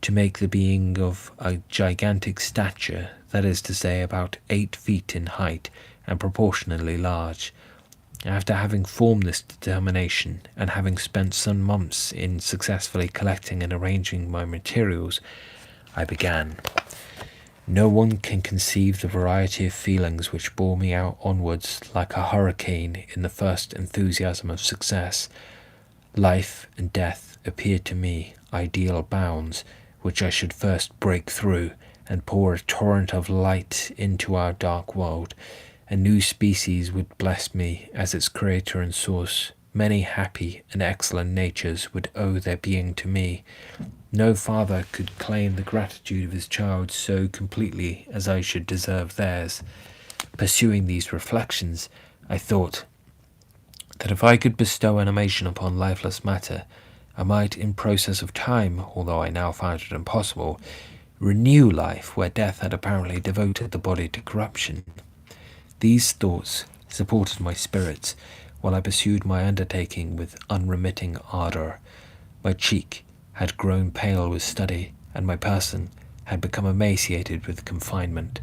to make the being of a gigantic stature, that is to say, about 8 feet in height, and proportionally large. After having formed this determination, and having spent some months in successfully collecting and arranging my materials, I began. No one can conceive the variety of feelings which bore me out onwards like a hurricane in the first enthusiasm of success. Life and death appeared to me ideal bounds, which I should first break through, and pour a torrent of light into our dark world. A new species would bless me as its creator and source. Many happy and excellent natures would owe their being to me. No father could claim the gratitude of his child so completely as I should deserve theirs. Pursuing these reflections, I thought that if I could bestow animation upon lifeless matter, I might, in process of time, although I now found it impossible, renew life where death had apparently devoted the body to corruption. These thoughts supported my spirits while I pursued my undertaking with unremitting ardour. My cheek had grown pale with study, and my person had become emaciated with confinement.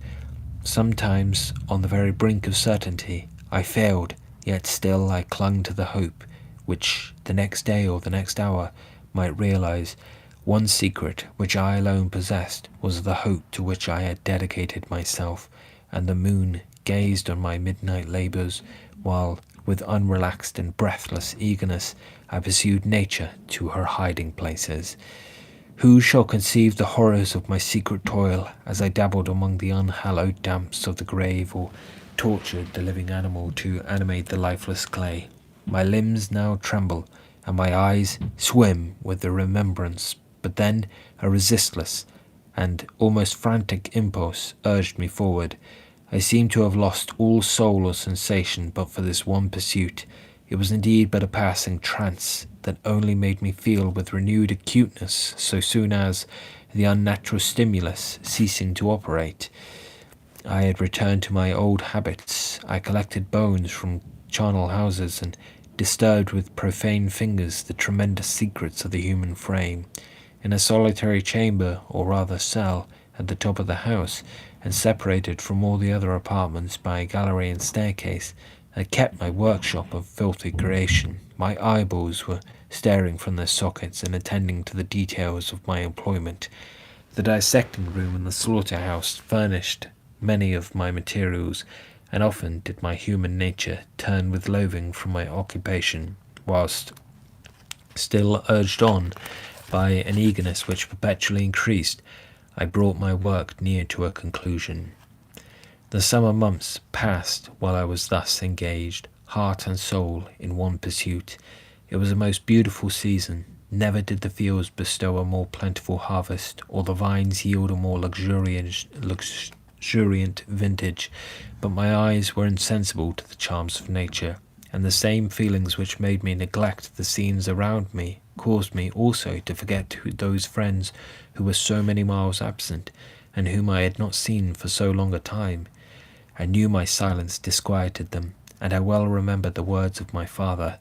Sometimes, on the very brink of certainty, I failed, yet still I clung to the hope which the next day or the next hour might realize. One secret which I alone possessed was the hope to which I had dedicated myself, and the moon gazed on my midnight labours, while, with unrelaxed and breathless eagerness, I pursued nature to her hiding places. Who shall conceive the horrors of my secret toil as I dabbled among the unhallowed damps of the grave, or tortured the living animal to animate the lifeless clay? My limbs now tremble, and my eyes swim with the remembrance, but then a resistless and almost frantic impulse urged me forward. I seemed to have lost all soul or sensation but for this one pursuit. It was indeed but a passing trance that only made me feel with renewed acuteness so soon as, the unnatural stimulus ceasing to operate, I had returned to my old habits. I collected bones from charnel houses and disturbed with profane fingers the tremendous secrets of the human frame. In a solitary chamber, or rather cell, at the top of the house, and separated from all the other apartments by a gallery and staircase, I kept my workshop of filthy creation. My eyeballs were staring from their sockets and attending to the details of my employment. The dissecting room and the slaughterhouse furnished many of my materials, and often did my human nature turn with loathing from my occupation, whilst still urged on by an eagerness which perpetually increased, I brought my work near to a conclusion. The summer months passed while I was thus engaged, heart and soul, in one pursuit. It was a most beautiful season. Never did the fields bestow a more plentiful harvest, or the vines yield a more luxuriant vintage, but my eyes were insensible to the charms of nature, and the same feelings which made me neglect the scenes around me caused me also to forget those friends who were so many miles absent, and whom I had not seen for so long a time. I knew my silence disquieted them, and I well remember the words of my father.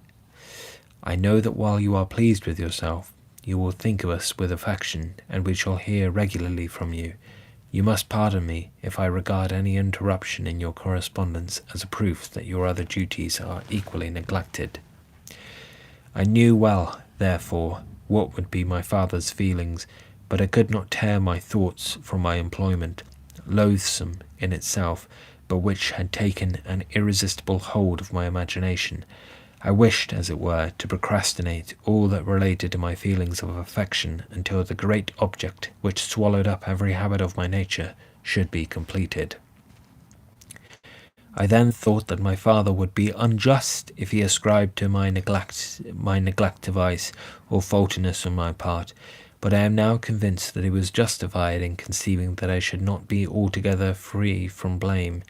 I know that while you are pleased with yourself, you will think of us with affection, and we shall hear regularly from you. You must pardon me if I regard any interruption in your correspondence as a proof that your other duties are equally neglected. I knew well, therefore, what would be my father's feelings, but I could not tear my thoughts from my employment, loathsome in itself, but which had taken an irresistible hold of my imagination. I wished, as it were, to procrastinate all that related to my feelings of affection until the great object, which swallowed up every habit of my nature, should be completed. I then thought that my father would be unjust if he ascribed to my neglect to vice or faultiness on my part, but I am now convinced that he was justified in conceiving that I should not be altogether free from blame.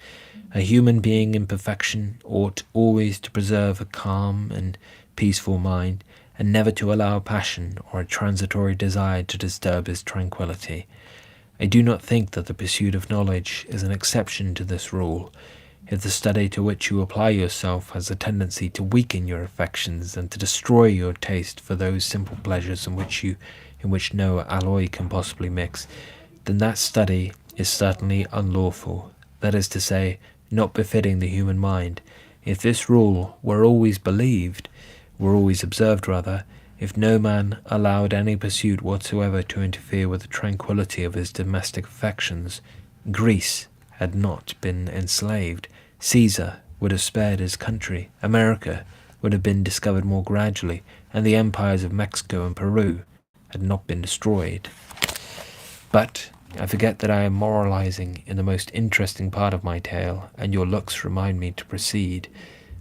A human being in perfection ought always to preserve a calm and peaceful mind, and never to allow passion or a transitory desire to disturb his tranquillity. I do not think that the pursuit of knowledge is an exception to this rule. If the study to which you apply yourself has a tendency to weaken your affections and to destroy your taste for those simple pleasures in which no alloy can possibly mix, then that study is certainly unlawful, that is to say, not befitting the human mind. If this rule were always observed, if no man allowed any pursuit whatsoever to interfere with the tranquillity of his domestic affections, Greece had not been enslaved, Caesar would have spared his country, America would have been discovered more gradually, and the empires of Mexico and Peru had not been destroyed. But I forget that I am moralizing in the most interesting part of my tale, and your looks remind me to proceed.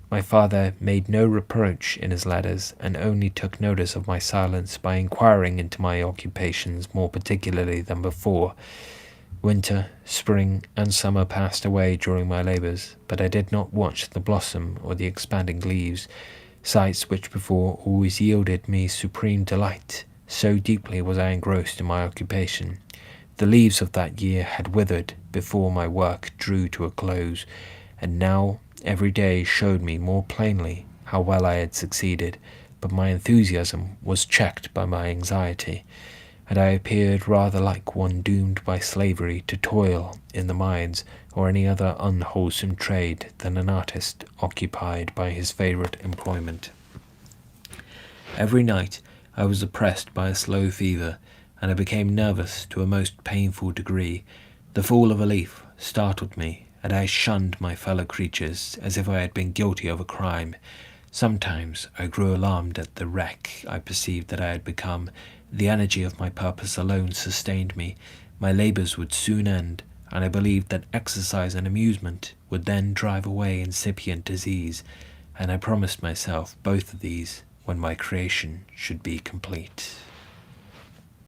My father made no reproach in his letters, and only took notice of my silence by inquiring into my occupations more particularly than before. Winter, spring, and summer passed away during my labours, but I did not watch the blossom or the expanding leaves, sights which before always yielded me supreme delight. So deeply was I engrossed in my occupation. The leaves of that year had withered before my work drew to a close, and now every day showed me more plainly how well I had succeeded, but my enthusiasm was checked by my anxiety, and I appeared rather like one doomed by slavery to toil in the mines or any other unwholesome trade than an artist occupied by his favourite employment. Every night I was oppressed by a slow fever, and I became nervous to a most painful degree. The fall of a leaf startled me, and I shunned my fellow creatures as if I had been guilty of a crime. Sometimes I grew alarmed at the wreck I perceived that I had become, The energy of my purpose alone sustained me. My labours would soon end, and I believed that exercise and amusement would then drive away incipient disease, and I promised myself both of these when my creation should be complete.